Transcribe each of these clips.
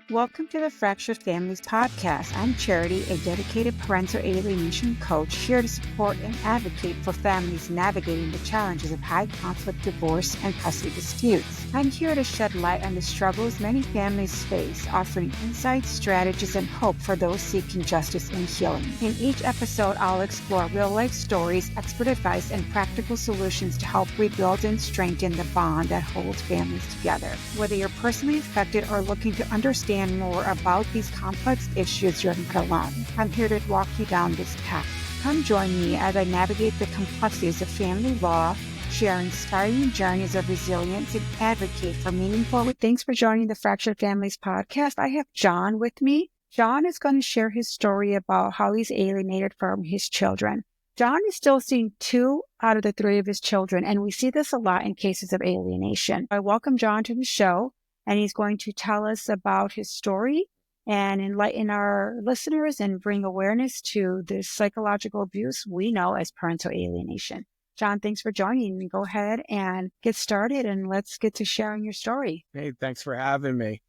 Welcome to the Fractured Families Podcast. I'm Charity, a dedicated parental alienation coach here to support and advocate for families navigating the challenges of high conflict divorce and custody disputes. I'm here to shed light on the struggles many families face, offering insights, strategies, and hope for those seeking justice and healing. In each episode, I'll explore real-life stories, expert advice, and practical solutions to help rebuild and strengthen the bond that holds families together. Whether you're personally affected or looking to understand more about these complex issues, you're not alone. I'm here to walk you down this path. Come join me as I navigate the complexities of family law, share inspiring journeys of resilience, and advocate for meaningful. Thanks for joining the Fractured Families Podcast. I have John with me. John is going to share his story about how he's alienated from his children. John is still seeing 2 out of the 3 of his children, and we see this a lot in cases of alienation. I welcome John to the show, and he's going to tell us about his story and enlighten our listeners and bring awareness to the psychological abuse we know as parental alienation. John, thanks for joining me. Go ahead and get started, and let's get to sharing your story. Hey, thanks for having me.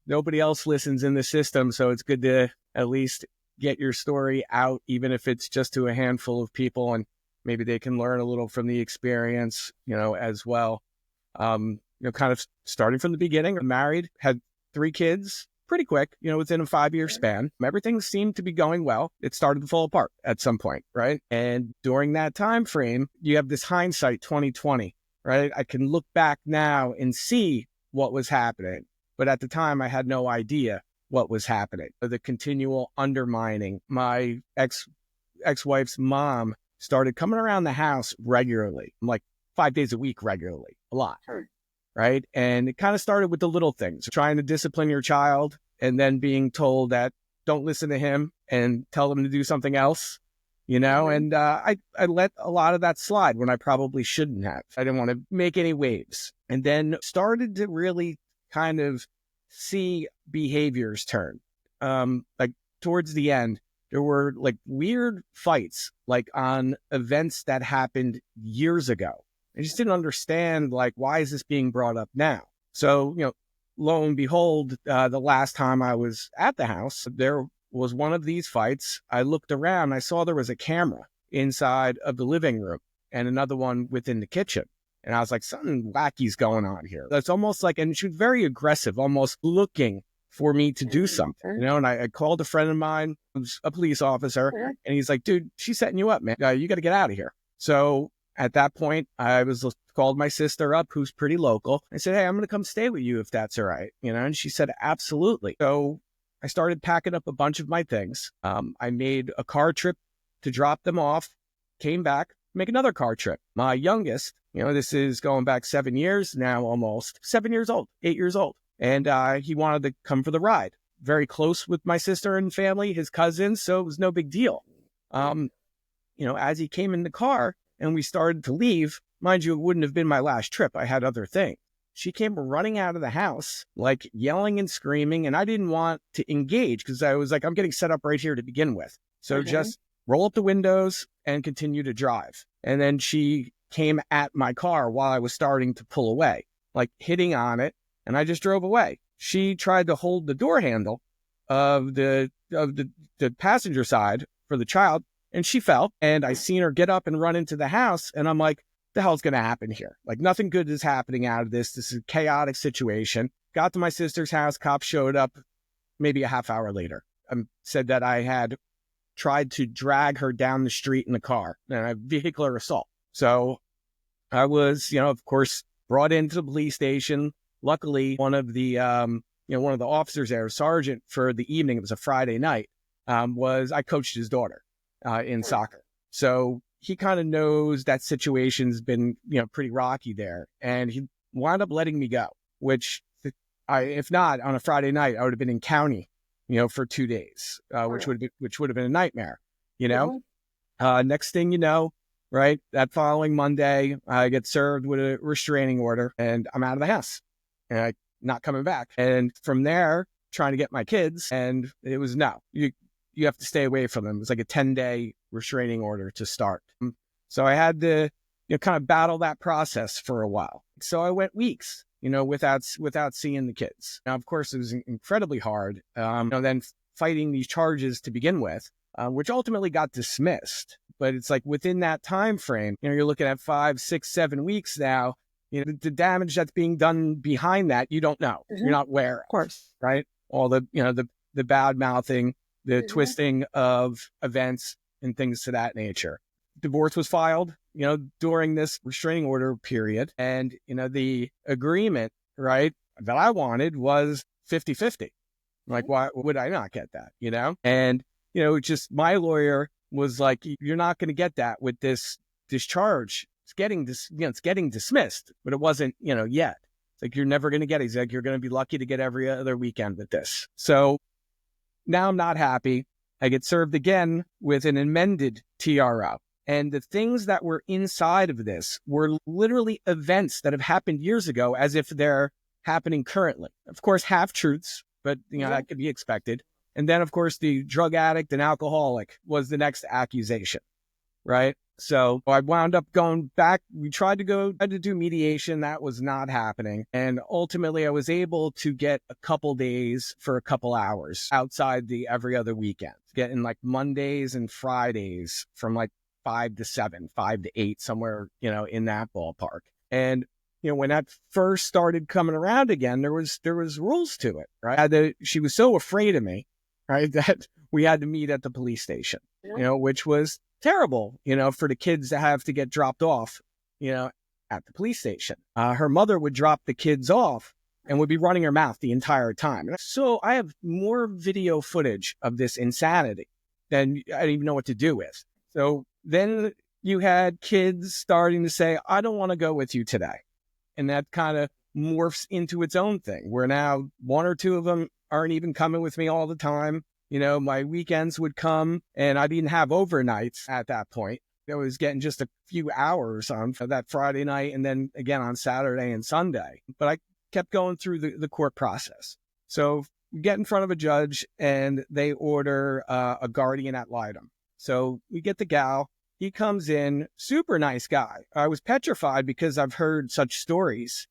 Nobody else listens in the system, so it's good to at least get your story out, even if it's just to a handful of people, and maybe they can learn a little from the experience, as well. Kind of starting from the beginning, I'm married, had 3 kids pretty quick, within a 5-year span. Everything seemed to be going well. It started to fall apart at some point, right? And during that time frame, you have this hindsight 2020, right? I can look back now and see what was happening. But at the time, I had no idea what was happening. The continual undermining. My ex-wife's mom started coming around the house regularly, like 5 days a week regularly, a lot. Right. And it kind of started with the little things, trying to discipline your child and then being told that don't listen to him and tell them to do something else, and I let a lot of that slide when I probably shouldn't have. I didn't want to make any waves, and then started to really kind of see behaviors turn. Like towards the end, there were like weird fights, like on events that happened years ago. I just didn't understand, why is this being brought up now? So, lo and behold, the last time I was at the house, there was one of these fights. I looked around, I saw there was a camera inside of the living room and another one within the kitchen. And I was like, something wacky's going on here. That's almost like, and she was very aggressive, almost looking for me to do something, and I called a friend of mine who's a police officer, and he's like, dude, she's setting you up, man. You got to get out of here. So at that point, I called my sister up, who's pretty local. I said, hey, I'm going to come stay with you if that's all right. And she said, absolutely. So I started packing up a bunch of my things. I made a car trip to drop them off, came back, make another car trip. My youngest, this is going back 7 years now, almost 7 years old, 8 years old. And he wanted to come for the ride. Very close with my sister and family, his cousins. So it was no big deal. As he came in the car, and we started to leave, mind you, it wouldn't have been my last trip. I had other things. She came running out of the house, like yelling and screaming, and I didn't want to engage because I was like, I'm getting set up right here to begin with. So just roll up the windows and continue to drive. And then she came at my car while I was starting to pull away, like hitting on it, and I just drove away. She tried to hold the door handle of the passenger side for the child, and she fell, and I seen her get up and run into the house, and I'm like, the hell's going to happen here? Like, nothing good is happening out of this. This is a chaotic situation. Got to my sister's house. Cops showed up maybe a half hour later. Said that I had tried to drag her down the street in the car, and a vehicular assault. So I was, of course, brought into the police station. Luckily, one of the officers there, sergeant for the evening, it was a Friday night, I coached his daughter in soccer. So he kind of knows that situation's been, pretty rocky there. And he wound up letting me go, which if not on a Friday night, I would have been in county, for 2 days, which would have been a nightmare, Next thing you know, right, that following Monday, I get served with a restraining order and I'm out of the house and I'm not coming back. And from there, trying to get my kids, and it was no, you have to stay away from them. It was like a 10-day restraining order to start. So I had to kind of battle that process for a while. So I went weeks without seeing the kids. Now, of course, it was incredibly hard. Then fighting these charges to begin with, which ultimately got dismissed. But it's like within that time frame, you're looking at 5, 6, 7 weeks now. The damage that's being done behind that, you don't know. You're not aware, of course, right? All the the bad mouthing, the twisting of events and things to that nature. Divorce was filed, during this restraining order period. And, the agreement, right, that I wanted was 50-50. Like, why would I not get that, And, just my lawyer was like, you're not going to get that with this discharge. It's getting dismissed, but it wasn't, yet. It's like, you're never going to get it. He's like, you're going to be lucky to get every other weekend with this. So now I'm not happy. I get served again with an amended TRO. And the things that were inside of this were literally events that have happened years ago as if they're happening currently. Of course, half-truths, but that could be expected. And then, of course, the drug addict and alcoholic was the next accusation, right? So I wound up going back. We tried to do mediation. That was not happening. And ultimately, I was able to get a couple days for a couple hours outside the every other weekend, getting like Mondays and Fridays from like 5 to 7, 5 to 8, somewhere, in that ballpark. And, when that first started coming around again, there was rules to it, right? She was so afraid of me, right, that we had to meet at the police station, which was terrible, for the kids to have to get dropped off, at the police station. Her mother would drop the kids off and would be running her mouth the entire time. And so I have more video footage of this insanity than I didn't even know what to do with. So then you had kids starting to say, I don't want to go with you today. And that kind of morphs into its own thing, where now 1 or 2 of them aren't even coming with me all the time. My weekends would come and I didn't have overnights at that point. I was getting just a few hours on that Friday night and then again on Saturday and Sunday. But I kept going through the court process. So we get in front of a judge and they order a guardian ad litem. So we get the gal. He comes in, super nice guy. I was petrified because I've heard such stories,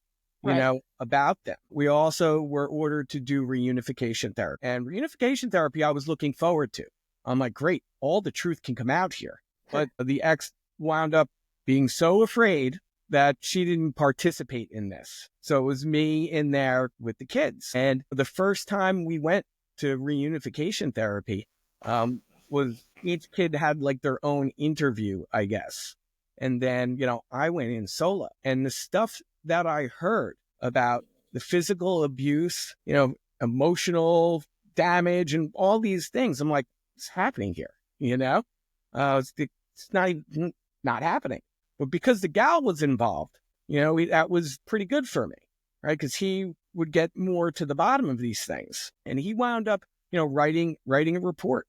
about them. We also were ordered to do reunification therapy. And reunification therapy, I was looking forward to. I'm like, great, all the truth can come out here. But the ex wound up being so afraid that she didn't participate in this. So it was me in there with the kids. And the first time we went to reunification therapy, was each kid had like their own interview, I guess. And then, I went in solo. And the stuff that I heard about the physical abuse, emotional damage and all these things, I'm like, what's happening here? It's not happening. But because the gal was involved, that was pretty good for me, right? Because he would get more to the bottom of these things. And he wound up, writing a report.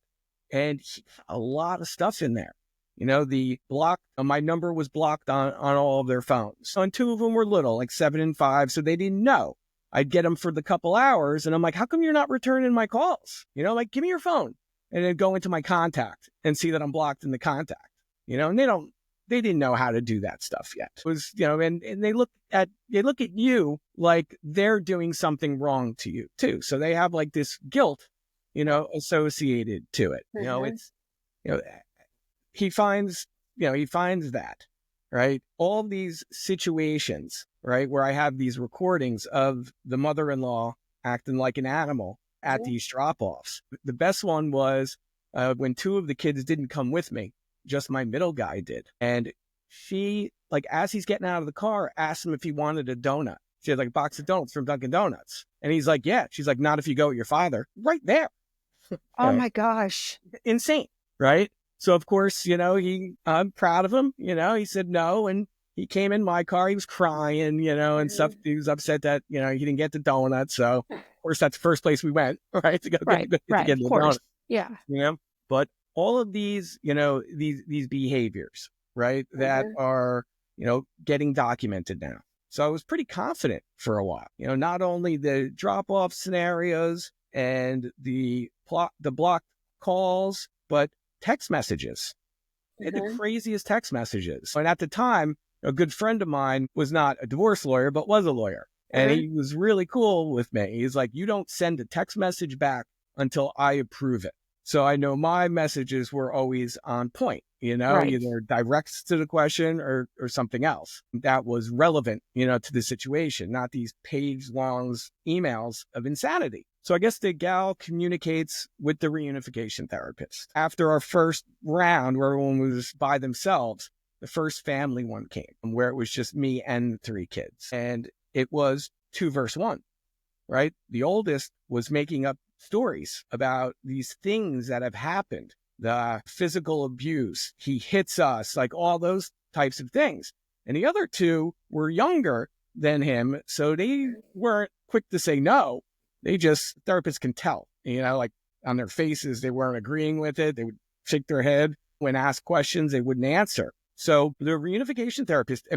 And a lot of stuff in there. The block, my number was blocked on all of their phones. And 2 of them were little, like 7 and 5, so they didn't know. I'd get them for the couple hours, and I'm like, how come you're not returning my calls? Like, give me your phone. And then go into my contact and see that I'm blocked in the contact. And they didn't know how to do that stuff yet. It was, and they look at you like they're doing something wrong to you, too. So they have like this guilt associated to it. It's, he finds that, right? All these situations, right, where I have these recordings of the mother-in-law acting like an animal at these drop-offs. The best one was when 2 of the kids didn't come with me, just my middle guy did. And she, like, as he's getting out of the car, asked him if he wanted a donut. She had like a box of donuts from Dunkin' Donuts. And he's like, yeah. She's like, not if you go with your father. Right there. Oh my gosh. Insane, right? So, of course, I'm proud of him. He said no. And he came in my car. He was crying, and stuff. He was upset that, he didn't get the donuts. So, of course, that's the first place we went, right? To get the donuts. Yeah. But all of these, these behaviors, right, that are, getting documented now. So I was pretty confident for a while, not only the drop-off scenarios and the blocked calls, but text messages. The craziest text messages. And at the time, a good friend of mine was not a divorce lawyer, but was a lawyer. And he was really cool with me. He's like, you don't send a text message back until I approve it. So I know my messages were always on point, either directs to the question or something else that was relevant, to the situation, not these page-long emails of insanity. So I guess the gal communicates with the reunification therapist. After our first round, where everyone was by themselves, the first family one came, where it was just me and 3 kids. And it was 2 versus 1, right? The oldest was making up stories about these things that have happened, the physical abuse, he hits us, like all those types of things. And the other 2 were younger than him, so they weren't quick to say no. Therapists can tell, like on their faces, they weren't agreeing with it. They would shake their head. When asked questions, they wouldn't answer. So the reunification therapist,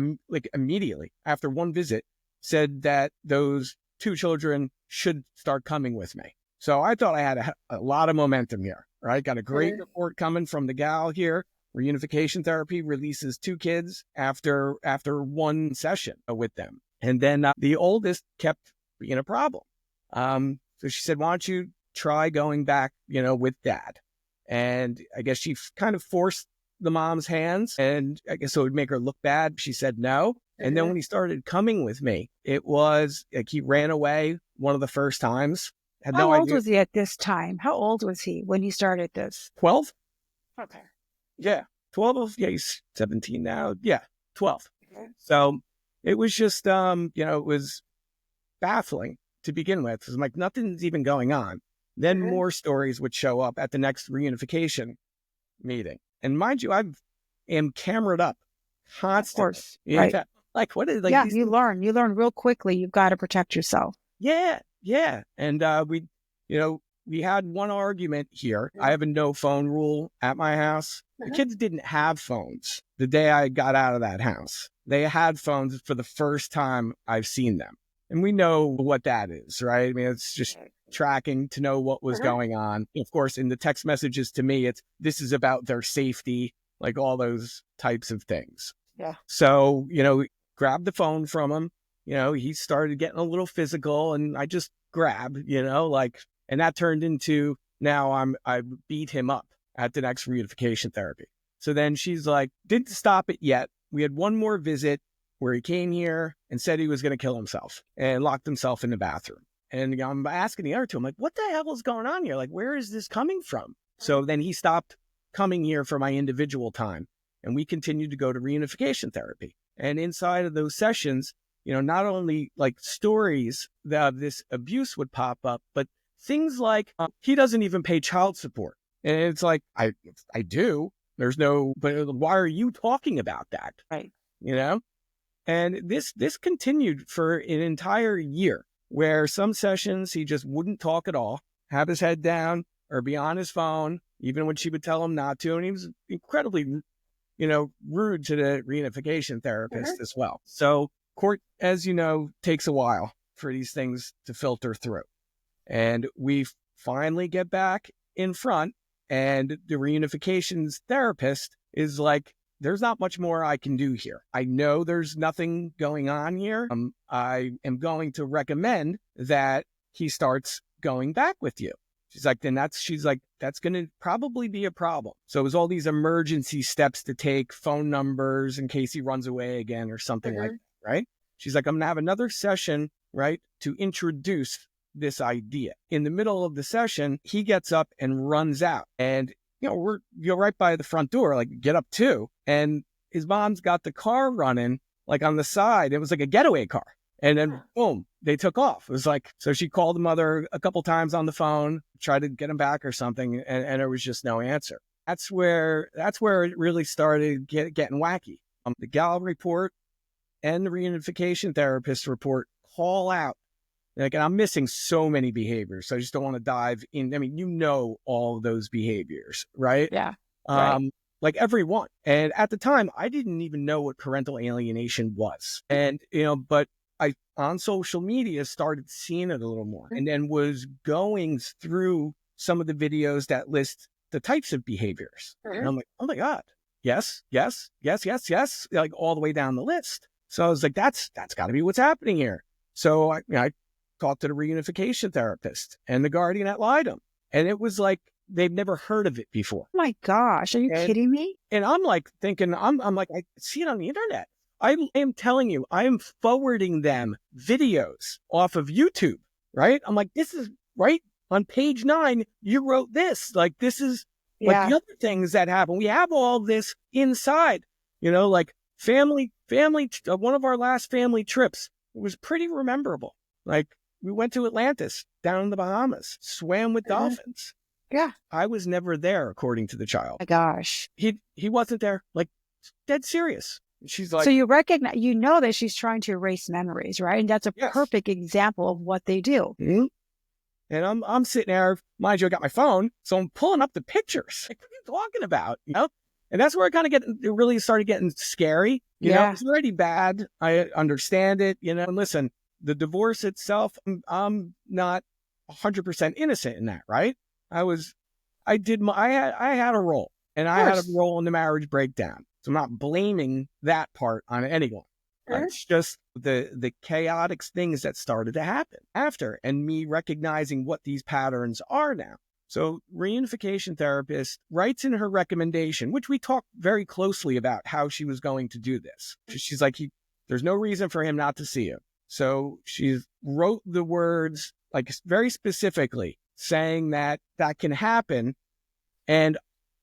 immediately after 1 visit, said that those 2 children should start coming with me. So I thought I had a lot of momentum here, right? Got a great report coming from the gal here. Reunification therapy releases 2 kids after 1 session with them. And then the oldest kept being a problem. So she said, why don't you try going back, with dad? And I guess she kind of forced the mom's hands, and I guess it would make her look bad. She said no. And then when he started coming with me, it was like he ran away one of the first times. Had no idea. How old was he at this time? How old was he when you started this? 12. Okay. Yeah. 12. Yeah, he's 17 now. Yeah, 12. Okay. So it was just, it was baffling to begin with. Because I'm like, nothing's even going on. Then more stories would show up at the next reunification meeting. And mind you, I am cameraed up constantly. Of course. Right. Like, what is, like, yeah, you learn real quickly. You've got to protect yourself. Yeah. And we had one argument here. I have a no phone rule at my house. The kids didn't have phones the day I got out of that house. They had phones for the first time I've seen them. And we know what that is, right? I mean, it's just tracking to know what was going on. Of course, in the text messages to me, this is about their safety, like all those types of things. Yeah. So, grabbed the phone from him. He started getting a little physical, and I just grabbed, and that turned into, now I beat him up at the next reunification therapy. So then she's like, didn't stop it yet. We had one more visit where he came here and said he was going to kill himself and locked himself in the bathroom. And I'm asking the other 2, I'm like, what the hell is going on here? Like, where is this coming from? So then he stopped coming here for my individual time, and we continued to go to reunification therapy. And inside of those sessions, not only like stories of this abuse would pop up, but things like he doesn't even pay child support. And it's like, I do. There's no, but why are you talking about that? Right. And this continued for an entire year, where some sessions he just wouldn't talk at all, have his head down or be on his phone, even when she would tell him not to. And he was incredibly, rude to the reunification therapist as well. So court, as you know, takes a while for these things to filter through. And we finally get back in front, and the reunifications therapist is like, there's not much more I can do here. I know there's nothing going on here. I am going to recommend that he starts going back with you. She's like, that's going to probably be a problem. So it was all these emergency steps to take, phone numbers in case he runs away again or something like that, right? She's like, I'm going to have another session, right, to introduce this idea. In the middle of the session, he gets up and runs out. And, we're right by the front door, like, get up too. And his mom's got the car running, like, on the side. It was like a getaway car. And then, boom, they took off. It was like, so she called the mother a couple times on the phone, tried to get him back or something, and there was just no answer. That's where it really started getting wacky. The gal report and the reunification therapist report call out, like, and I'm missing so many behaviors, so I just don't want to dive in. I mean, all of those behaviors, right? Yeah. Right. Like everyone. And at the time, I didn't even know what parental alienation was. And, but I, on social media, started seeing it a little more, and then was going through some of the videos that list the types of behaviors. And I'm like, oh my God, yes, like all the way down the list. So I was like, that's got to be what's happening here. So I talked to the reunification therapist and the guardian ad litem. And it was like they've never heard of it before. Oh my gosh, are you kidding me? And I'm like thinking, I'm like, I see it on the internet. I am telling you, I am forwarding them videos off of YouTube, right? I'm like, this is right on page 9. You wrote this. Like, this is like the other things that happen. We have all this inside, like family, one of our last family trips. It was pretty memorable. Like, we went to Atlantis down in the Bahamas, swam with dolphins. Yeah. I was never there, according to the child. My gosh. He wasn't there, like, dead serious. She's like, so you recognize, that she's trying to erase memories, right? And that's a perfect example of what they do. Mm-hmm. And I'm sitting there, mind you, I got my phone, so I'm pulling up the pictures. Like, what are you talking about? And that's where it really started getting scary. You know, it's already bad. I understand it, and listen, the divorce itself, I'm not 100% innocent in that, right? I had a role, and I had a role in the marriage breakdown. So I'm not blaming that part on anyone. It's just the chaotic things that started to happen after, and me recognizing what these patterns are now. So reunification therapist writes in her recommendation, which we talked very closely about how she was going to do this. She's like, there's no reason for him not to see you. So she wrote the words, like, very specifically, saying that can happen, and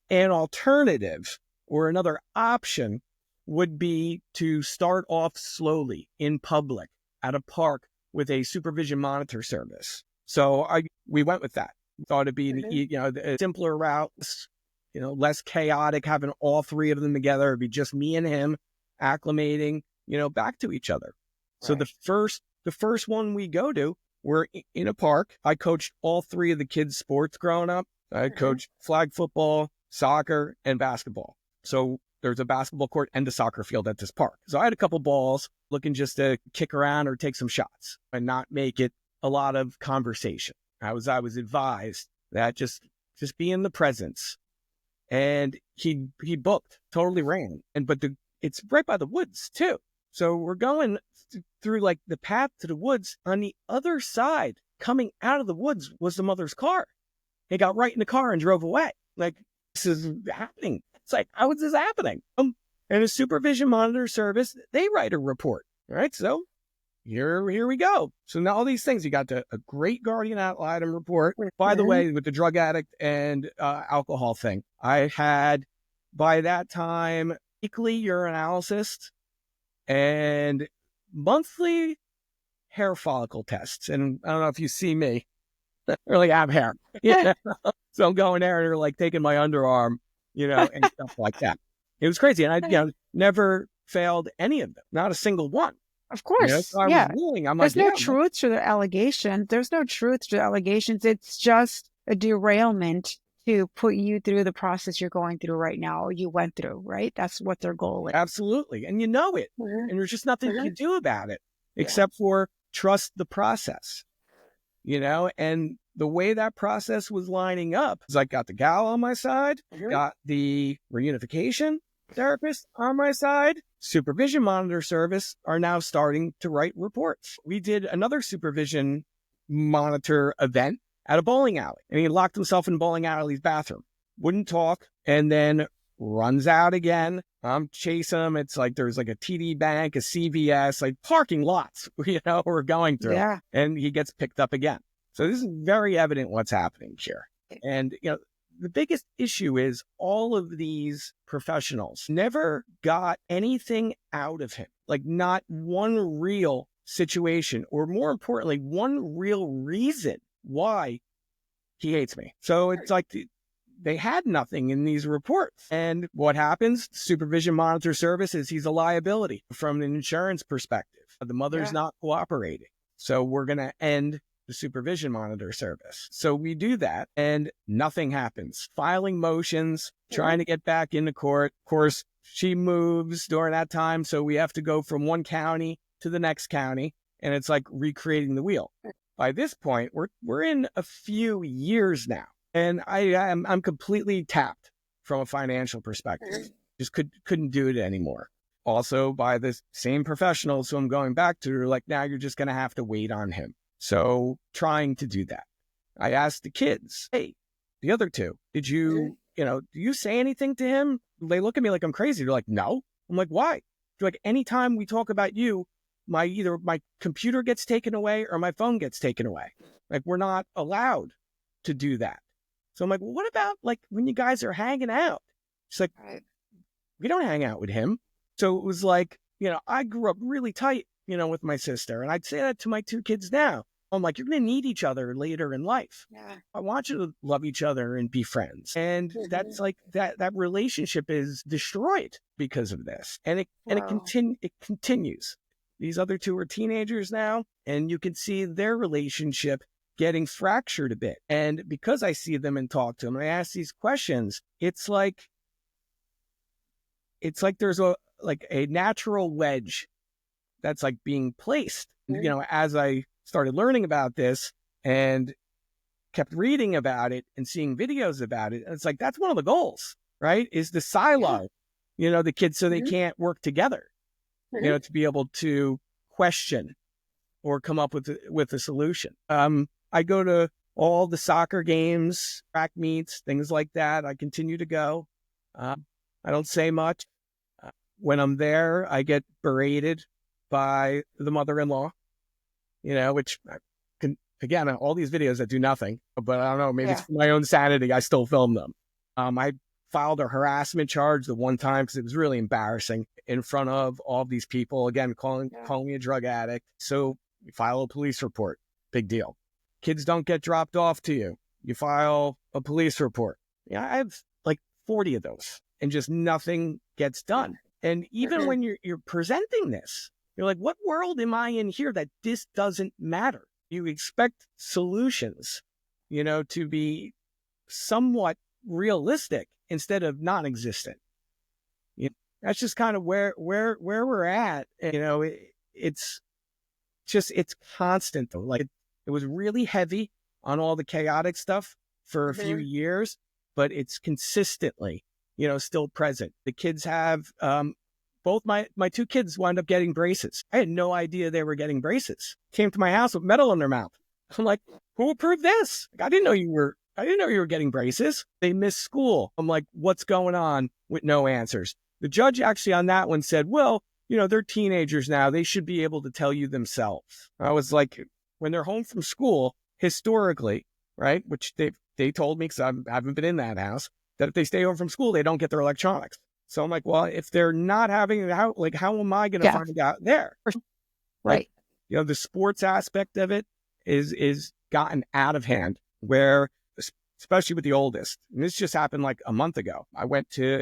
an alternative or another option would be to start off slowly in public at a park with a supervision monitor service. So we went with that. Thought it'd be a simpler route, less chaotic, having all 3 of them together. It'd be just me and him acclimating, back to each other. Right. So the first one we go to, we're in a park. I coached all 3 of the kids' sports growing up. I coached flag football, soccer, and basketball. So there's a basketball court and a soccer field at this park. So I had a couple balls looking just to kick around or take some shots and not make it a lot of conversation. I was advised that just be in the presence. And he booked, totally ran. But it's right by the woods too. So we're going through like the path to the woods. On the other side, coming out of the woods, was the mother's car. He got right in the car and drove away. Like, this is happening. It's like, how is this happening? And a supervision monitor service, they write a report. All right, so here we go. So now all these things, you got a great guardian ad litem report. By the way, with the drug addict and alcohol thing, I had, by that time, weekly urinalysis and monthly hair follicle tests. And I don't know if you see me, I really have hair. So I'm going there and they're like taking my underarm, and stuff like that. It was crazy. And I never failed any of them, not a single one. Of course. So I was willing. I'm There's like, no truth to the allegations. There's no truth to the allegations. It's just a derailment to put you through the process you're going through right now, or you went through, right? That's what their goal is. Absolutely. And you know it. And there's just nothing you can do about it except for trust the process, and the way that process was lining up is I got the gal on my side, got the reunification therapist on my side, supervision monitor service are now starting to write reports. We did another supervision monitor event at a bowling alley, and he locked himself in the bowling alley's bathroom, wouldn't talk, and then runs out again. I'm chasing him. It's like there's like a TD Bank, a CVS, like parking lots, we're going through. Yeah. And he gets picked up again. So this is very evident what's happening here. And, the biggest issue is all of these professionals never got anything out of him, like not one real situation, or more importantly, one real reason why he hates me. So it's like they had nothing in these reports. And what happens? Supervision monitor services, he's a liability from an insurance perspective. The mother's not cooperating. So we're going to end the supervision monitor service. So we do that and nothing happens. Filing motions, trying to get back into court. Of course, she moves during that time. So we have to go from one county to the next county. And it's like recreating the wheel. By this point, we're in a few years now. And I'm completely tapped from a financial perspective. Just couldn't do it anymore. also by the same professionals who I'm going back to are like, now you're just going to have to wait on him. So trying to do that. I asked the kids, hey, the other two, did you, do you say anything to him? They look at me like I'm crazy. They're like, no. I'm like, why? They're like, anytime we talk about you, either my computer gets taken away or my phone gets taken away. Like, we're not allowed to do that. So I'm like, well, what about like when you guys are hanging out? She's like, we don't hang out with him. So it was like, I grew up really tight, with my sister. And I'd say that to my two kids now. I'm like, you're going to need each other later in life. Yeah. I want you to love each other and be friends. And that's like that relationship is destroyed because of this. And it continues. These other two are teenagers now, and you can see their relationship getting fractured a bit. And because I see them and talk to them, and I ask these questions, it's like there's a natural wedge that's like being placed. As I started learning about this and kept reading about it and seeing videos about it, and it's like, that's one of the goals, right? Is the silo, the kids, so they can't work together, to be able to question or come up with a solution. I go to all the soccer games, track meets, things like that. I continue to go. I don't say much. When I'm there, I get berated by the mother-in-law, which can, again, all these videos that do nothing, but I don't know, maybe it's for my own sanity. I still film them. I filed a harassment charge the one time because it was really embarrassing in front of all these people, again, calling me a drug addict. So you file a police report. Big deal. Kids don't get dropped off to you. You file a police report. I have like 40 of those and just nothing gets done. And even when you're presenting this, you're like, what world am I in here that this doesn't matter? You expect solutions, to be somewhat realistic instead of non-existent. That's just kind of where we're at. It's constant though. Like it was really heavy on all the chaotic stuff for a few years, but it's consistently, still present. The kids have, both my two kids wound up getting braces. I had no idea they were getting braces. Came to my house with metal in their mouth. I'm like, who approved this? I didn't know you were getting braces. They missed school. I'm like, what's going on? With no answers. The judge actually on that one said, well, they're teenagers now. They should be able to tell you themselves. I was like, when they're home from school, historically, right, which they told me because I haven't been in that house, that if they stay home from school, they don't get their electronics. So I'm like, well, if they're not having it out, like, how am I going to find out there? Right. Like, the sports aspect of it is gotten out of hand, where, especially with the oldest, and this just happened like a month ago. I went to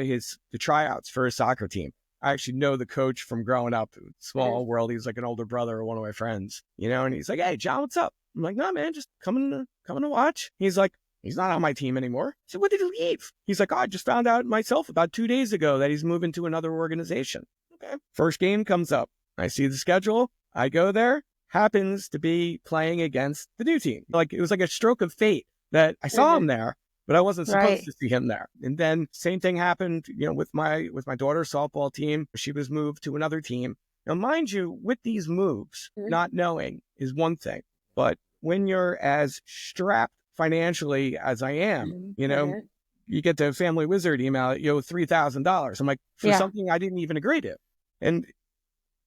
the tryouts for his soccer team. I actually know the coach from growing up, small world. He's like an older brother of one of my friends, and he's like, hey, John, what's up? I'm like, no, man, just coming to watch. He's like, he's not on my team anymore. I said, when did he leave? He's like, oh, I just found out myself about 2 days ago that he's moving to another organization. Okay. First game comes up. I see the schedule. I go there. Happens to be playing against the new team. Like, it was like a stroke of fate that I saw him there, but I wasn't supposed to see him there. And then same thing happened, with my daughter's softball team. She was moved to another team. Now, mind you, with these moves, not knowing is one thing, but when you're as strapped financially as I am, you get the Family Wizard email, $3,000. I'm like, for something I didn't even agree to. And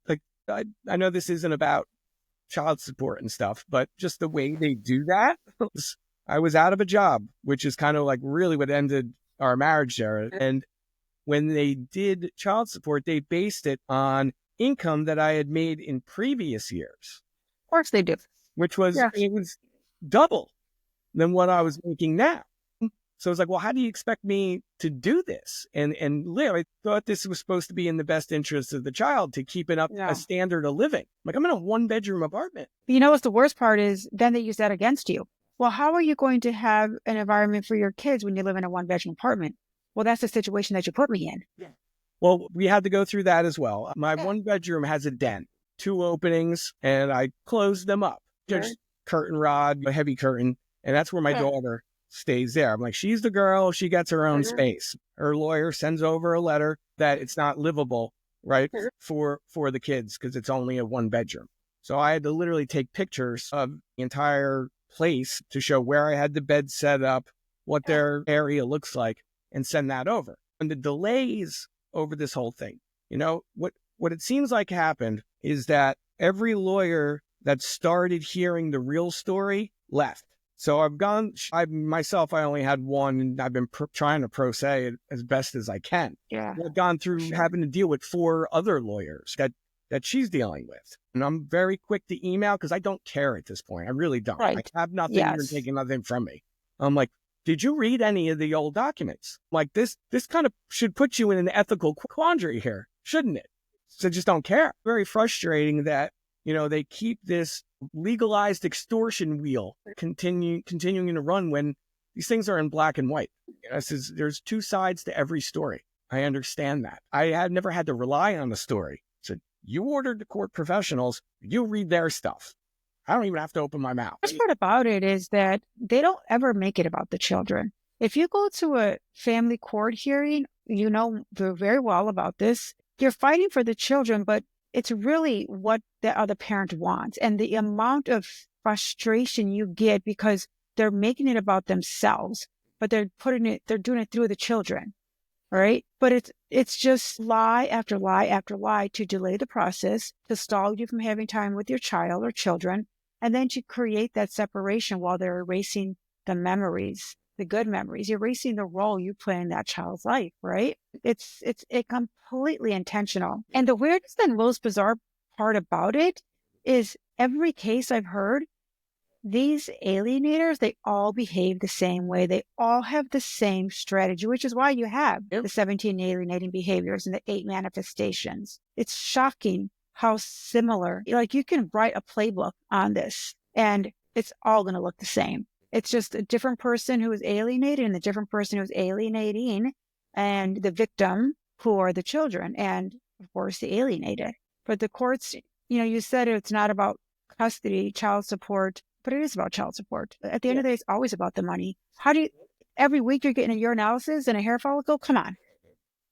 like, I know this isn't about child support and stuff, but just the way they do that, I was out of a job, which is kind of like really what ended our marriage there. And when they did child support, they based it on income that I had made in previous years. Of course they do. Which was, it was double than what I was making now. So I was like, well, how do you expect me to do this? And live? I thought this was supposed to be in the best interest of the child, to keep it up a standard of living. Like, I'm in a 1-bedroom apartment. What's the worst part is then they use that against you. Well, how are you going to have an environment for your kids when you live in a 1-bedroom apartment? Well, that's the situation that you put me in. Yeah. Well, we had to go through that as well. My 1-bedroom has a den, 2 openings, and I closed them up. Just curtain rod, a heavy curtain. And that's where my daughter stays there. I'm like, she's the girl. She gets her own space. Her lawyer sends over a letter that it's not livable right, for the kids because it's only a 1-bedroom. So I had to literally take pictures of the entire place to show where I had the bed set up, what their area looks like, and send that over. And the delays over this whole thing, what it seems like happened is that every lawyer that started hearing the real story left. So I only had one, and I've been trying to pro se it as best as I can. Yeah. I've gone through having to deal with 4 other lawyers that she's dealing with. And I'm very quick to email because I don't care at this point. I really don't. Right. I have nothing. Yes. You're taking nothing from me. I'm like, did you read any of the old documents? Like this kind of should put you in an ethical quandary here, shouldn't it? So just don't care. Very frustrating that, they keep this legalized extortion wheel continuing to run when these things are in black and white. There's 2 sides to every story. I understand that. I had never had to rely on the story. So you ordered the court professionals, you read their stuff. I don't even have to open my mouth. The best part about it is that they don't ever make it about the children. If you go to a family court hearing, very well about this. You're fighting for the children, but it's really what the other parent wants. And the amount of frustration you get because they're making it about themselves, but they're doing it through the children, right? But it's just lie after lie after lie to delay the process, to stall you from having time with your child or children, and then to create that separation while they're erasing the memories, the good memories, erasing the role you play in that child's life, right? It's completely intentional. And the weirdest and most bizarre part about it is every case I've heard, these alienators, they all behave the same way. They all have the same strategy, which is why you have the 17 alienating behaviors and the 8 manifestations. It's shocking how similar, like you can write a playbook on this and it's all going to look the same. It's just a different person who is alienated and a different person who's alienating, and the victim who are the children and, of course, the alienated. But the courts, you said it's not about custody, child support, but it is about child support. At the end of the day, it's always about the money. Every week you're getting a urinalysis and a hair follicle? Come on.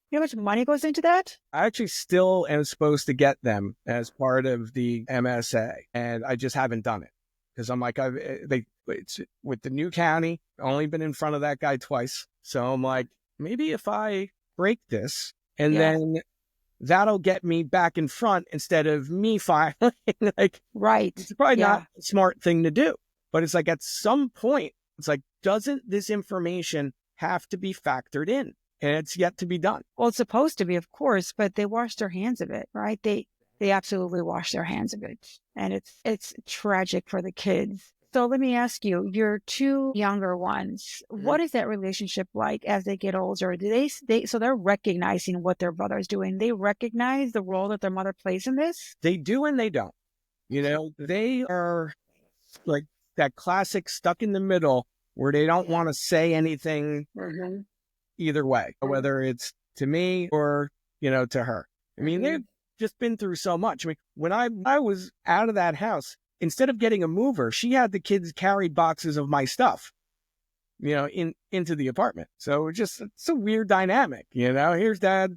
You know how much money goes into that? I actually still am supposed to get them as part of the MSA, and I just haven't done it. Because I'm like, it's with the new county, only been in front of that guy twice. So I'm like, maybe if I break this and then that'll get me back in front instead of me filing. Right. It's probably not a smart thing to do. But it's like at some point, it's like, doesn't this information have to be factored in? And it's yet to be done. Well, it's supposed to be, of course, but they wash their hands of it, right? They absolutely wash their hands of it. And it's tragic for the kids. So let me ask you, your 2 younger ones, what is that relationship like as they get older? So they're recognizing what their brother's doing. They recognize the role that their mother plays in this? They do and they don't. They are like that classic stuck in the middle where they don't want to say anything either way, whether it's to me or, to her. I mean, they've just been through so much. I mean, when I was out of that house, instead of getting a mover, she had the kids carry boxes of my stuff, into the apartment. So it's a weird dynamic, here's dad,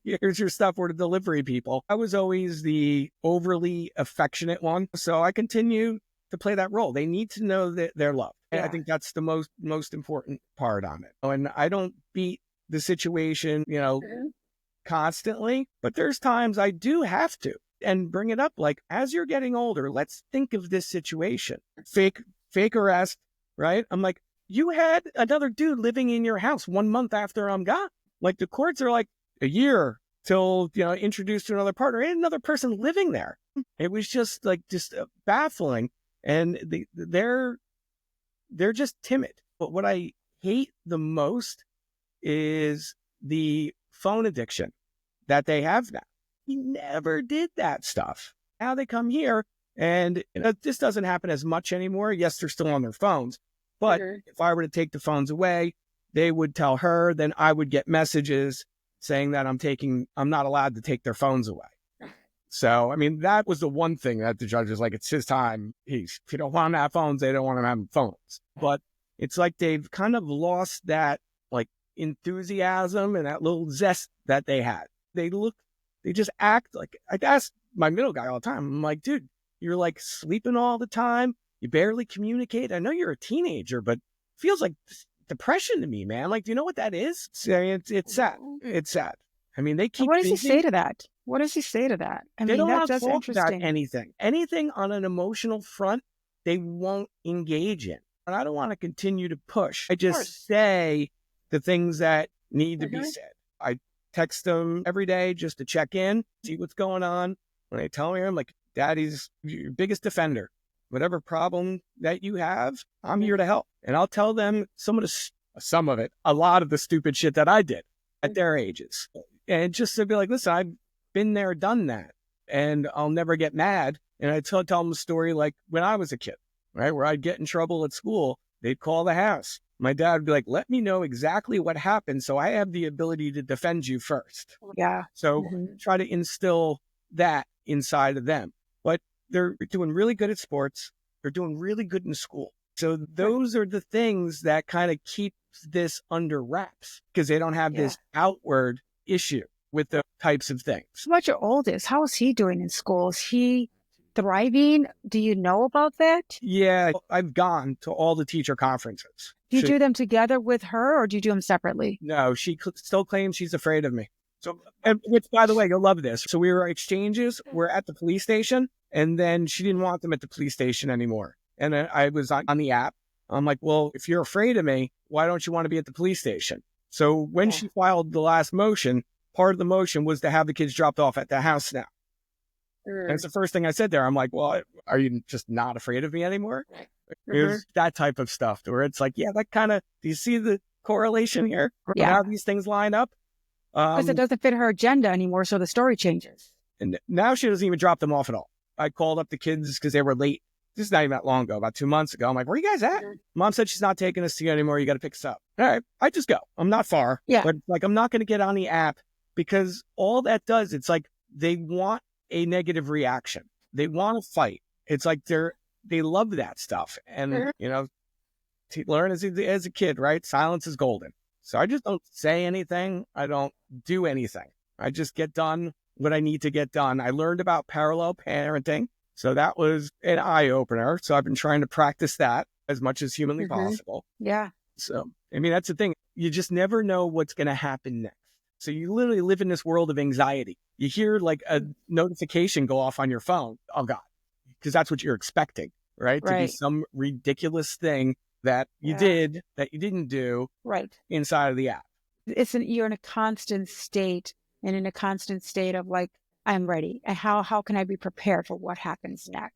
here's your stuff, we're the delivery people. I was always the overly affectionate one. So I continue to play that role. They need to know that they're loved. And I think that's the most important part on it. And I don't beat the situation, constantly, but there's times I do have to and bring it up. Like, as you're getting older, let's think of this situation. Fake arrest, right? I'm like, you had another dude living in your house 1 month after I'm gone. Like, the courts are like a year till, introduced to another partner and another person living there. It was just baffling. And they're just timid. But what I hate the most is the phone addiction that they have now. He never did that stuff. Now they come here, and this doesn't happen as much anymore. Yes, they're still on their phones. But if I were to take the phones away, they would tell her, then I would get messages saying that I'm not allowed to take their phones away. So, I mean, that was the one thing that the judge was like, it's his time. If you don't want to have phones, they don't want to have phones. But it's like they've kind of lost that enthusiasm and that little zest that they had. They look They just act like, I ask my middle guy all the time. I'm like, dude, you're like sleeping all the time. You barely communicate. I know you're a teenager, but it feels like depression to me, man. Like, do you know what that is? It's sad. It's sad. I mean, they And keep what does he busy. say to that? What does he say to that? I They mean, don't want to that's talk about interesting. anything on an emotional front. They won't engage in. And I don't want to continue to push. I just say the things that need to be said. I text them every day just to check in, see what's going on. When they tell me, I'm like, Daddy's your biggest defender. Whatever problem that you have, I'm here to help. And I'll tell them a lot of the stupid shit that I did at their ages. And just to be like, listen, I've been there, done that. And I'll never get mad. And I tell them a story like when I was a kid, right? Where I'd get in trouble at school. They'd call the house. My dad would be like, let me know exactly what happened so I have the ability to defend you first. Yeah. So try to instill that inside of them. But they're doing really good at sports. They're doing really good in school. So those are the things that kind of keep this under wraps because they don't have this outward issue with the types of things. What about your oldest? How is he doing in school? Is he thriving? Do you know about that? Yeah, I've gone to all the teacher conferences. Do you do them together with her or do you do them separately? No, she still claims she's afraid of me. So, which, by the way, you'll love this. So we were exchanges. We're at the police station, and then she didn't want them at the police station anymore. And then I was on the app. I'm like, well, if you're afraid of me, why don't you want to be at the police station? So when she filed the last motion, part of the motion was to have the kids dropped off at the house now. And it's the first thing I said there. I'm like, well, are you just not afraid of me anymore? It was that type of stuff where it's like, yeah, that kind of, do you see the correlation here? Yeah. How these things line up? Because it doesn't fit her agenda anymore, so the story changes. And now she doesn't even drop them off at all. I called up the kids because they were late. This is not even that long ago, about 2 months ago. I'm like, where are you guys at? Mom said she's not taking us to you anymore. You got to pick us up. All right, I just go. I'm not far. Yeah. But like, I'm not going to get on the app because all that does, it's like they want a negative reaction. They want to fight. It's like they love that stuff. And, you know, to learn as a kid, right? Silence is golden. So I just don't say anything. I don't do anything. I just get done what I need to get done. I learned about parallel parenting. So that was an eye-opener. So I've been trying to practice that as much as humanly possible. Yeah. So, I mean, that's the thing. You just never know what's going to happen next. So you literally live in this world of anxiety. You hear like a notification go off on your phone. Oh, God. Because that's what you're expecting, right? To be some ridiculous thing that you did that you didn't do inside of the app. You're in a constant state and in a constant state of like, I'm ready. And how can I be prepared for what happens next?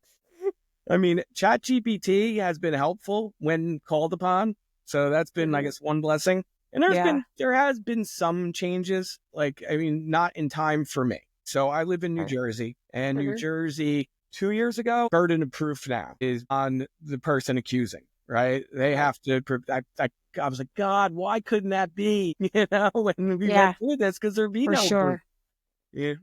I mean, ChatGPT has been helpful when called upon. So that's been, I guess, one blessing. And there has been some changes, like, I mean, not in time for me. So I live in New Jersey, and New Jersey 2 years ago, burden of proof now is on the person accusing, right? They have to prove. I was like, God, why couldn't that be? You know, when we went through this, because there'd be no proof. Yeah.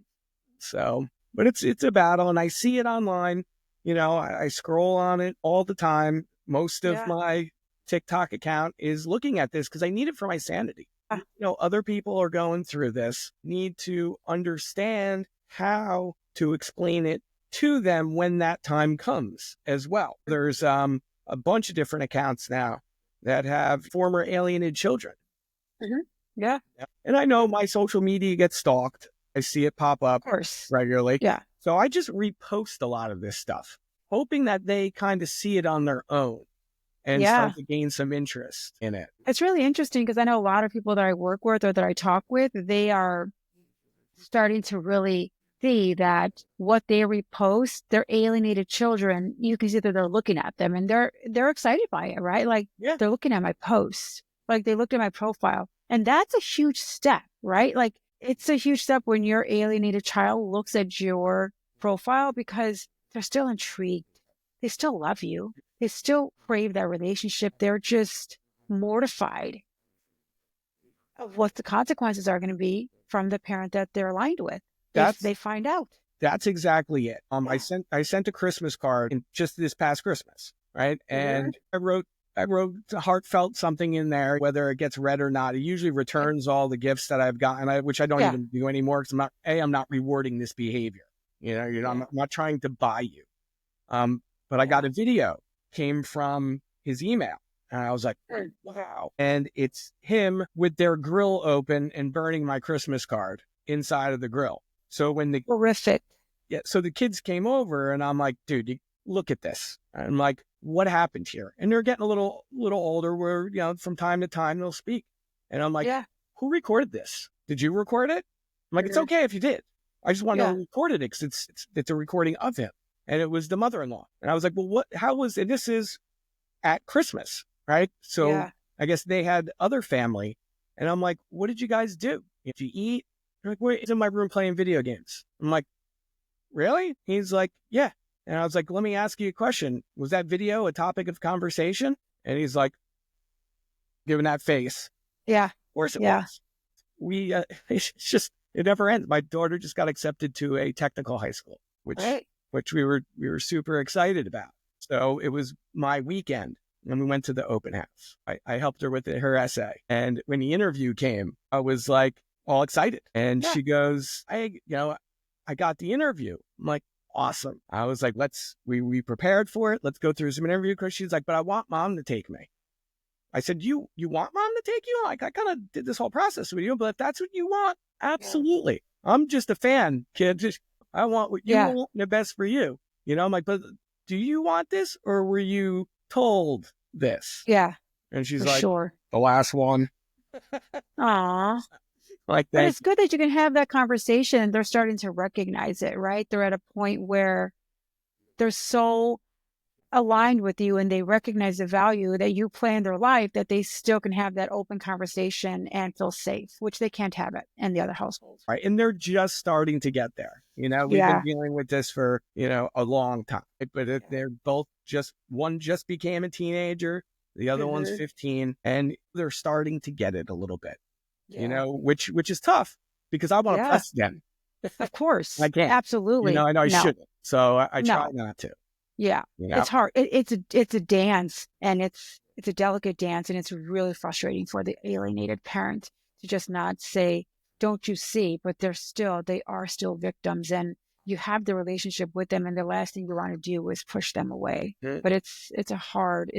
So, but it's a battle, and I see it online. You know, I scroll on it all the time. Most of my TikTok account is looking at this because I need it for my sanity. You know, other people are going through this, need to understand how to explain it to them when that time comes as well. There's a bunch of different accounts now that have former alienated children. Yeah. And I know my social media gets stalked. I see it pop up regularly. Yeah. So I just repost a lot of this stuff, hoping that they kind of see it on their own and start to gain some interest in it. It's really interesting because I know a lot of people that I work with or that I talk with, they are starting to really see that what they repost, their alienated children, you can see that they're looking at them and they're excited by it, right? Like they're looking at my posts, like they looked at my profile. And that's a huge step, right? Like it's a huge step when your alienated child looks at your profile because they're still intrigued. They still love you. They still crave that relationship. They're just mortified of what the consequences are going to be from the parent that they're aligned with if they find out. That's exactly it. I sent a Christmas card in just this past Christmas, right? And I wrote I wrote a heartfelt something in there, whether it gets read or not. It usually returns all the gifts that I've gotten, which I don't even do anymore because I'm not rewarding this behavior. I'm not trying to buy you. But I got a video, came from his email. And I was like, wow. And it's him with their grill open and burning my Christmas card inside of the grill. So when the horrific. Yeah. So the kids came over and I'm like, dude, look at this. I'm like, what happened here? And they're getting a little older where, from time to time they'll speak. And I'm like, who recorded this? Did you record it? I'm like, it's okay if you did. I just want to record it because it's a recording of him. And it was the mother-in-law. And I was like, well, and this is at Christmas, right? So I guess they had other family. And I'm like, what did you guys do? Did you eat? They're like, wait, it's in my room playing video games. I'm like, really? He's like, yeah. And I was like, let me ask you a question. Was that video a topic of conversation? And he's like, giving that face. Yeah. Of course it was. It's just, it never ends. My daughter just got accepted to a technical high school, which we were super excited about. So it was my weekend and we went to the open house. I helped her with her essay. And when the interview came, I was like all excited. And she goes, I got the interview. I'm like, awesome. I was like, we prepared for it. Let's go through some interview. Because she's like, but I want mom to take me. I said, you want mom to take you? Like, I kind of did this whole process with you, but if that's what you want, absolutely. Yeah. I'm just a fan, kid. I want what you want, the best for you. I'm like, but do you want this or were you told this? Yeah. And she's like, the last one. Aw. Like that. But it's good that you can have that conversation and they're starting to recognize it, right? They're at a point where they're so aligned with you and they recognize the value that you play in their life that they still can have that open conversation and feel safe, which they can't have it in the other households. Right. And they're just starting to get there. We've been dealing with this for, a long time, but they're both one just became a teenager. The other one's 15 and they're starting to get it a little bit, which is tough because I want to press them. Of course. I can't. Absolutely. I know I shouldn't. So I try not to. Yeah. It's hard. It's a dance and it's a delicate dance and it's really frustrating for the alienated parent to just not say, don't you see, but they are still victims and you have the relationship with them and the last thing you want to do is push them away. But it's a hard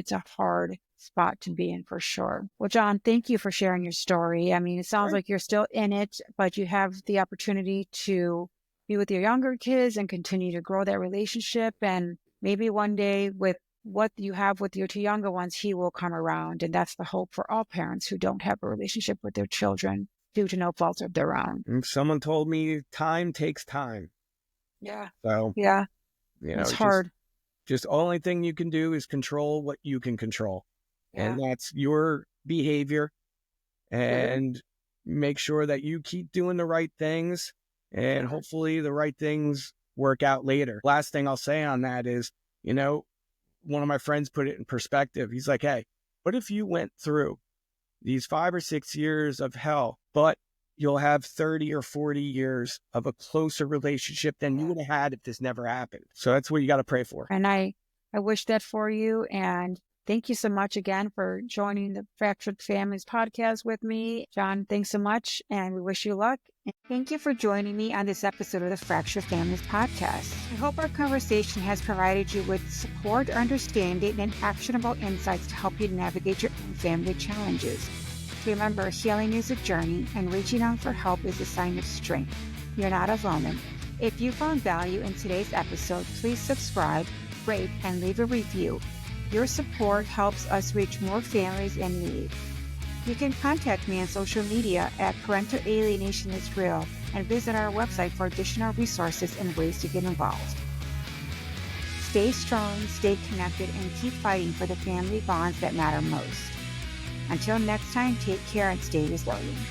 spot to be in for sure. Well, John, thank you for sharing your story. I mean, it sounds like you're still in it, but you have the opportunity to be with your younger kids and continue to grow that relationship. And maybe one day with what you have with your two younger ones, he will come around. And that's the hope for all parents who don't have a relationship with their children due to no fault of their own. Someone told me time takes time. Yeah. So, it's hard. Just only thing you can do is control what you can control. Yeah. And that's your behavior and make sure that you keep doing the right things and hopefully the right things work out later. Last thing I'll say on that is, one of my friends put it in perspective. He's like, hey, what if you went through these 5 or 6 years of hell, but you'll have 30 or 40 years of a closer relationship than you would have had if this never happened. So that's what you got to pray for. And I wish that for you. And thank you so much again for joining the Fractured Families podcast with me. John, thanks so much. And we wish you luck. And thank you for joining me on this episode of the Fractured Families podcast. I hope our conversation has provided you with support, understanding, and actionable insights to help you navigate your own family challenges. Remember, healing is a journey, and reaching out for help is a sign of strength. You're not alone in it. If you found value in today's episode, please subscribe, rate, and leave a review. Your support helps us reach more families in need. You can contact me on social media at Parental Alienation is Real and visit our website for additional resources and ways to get involved. Stay strong, stay connected, and keep fighting for the family bonds that matter most. Until next time, take care and stay resilient.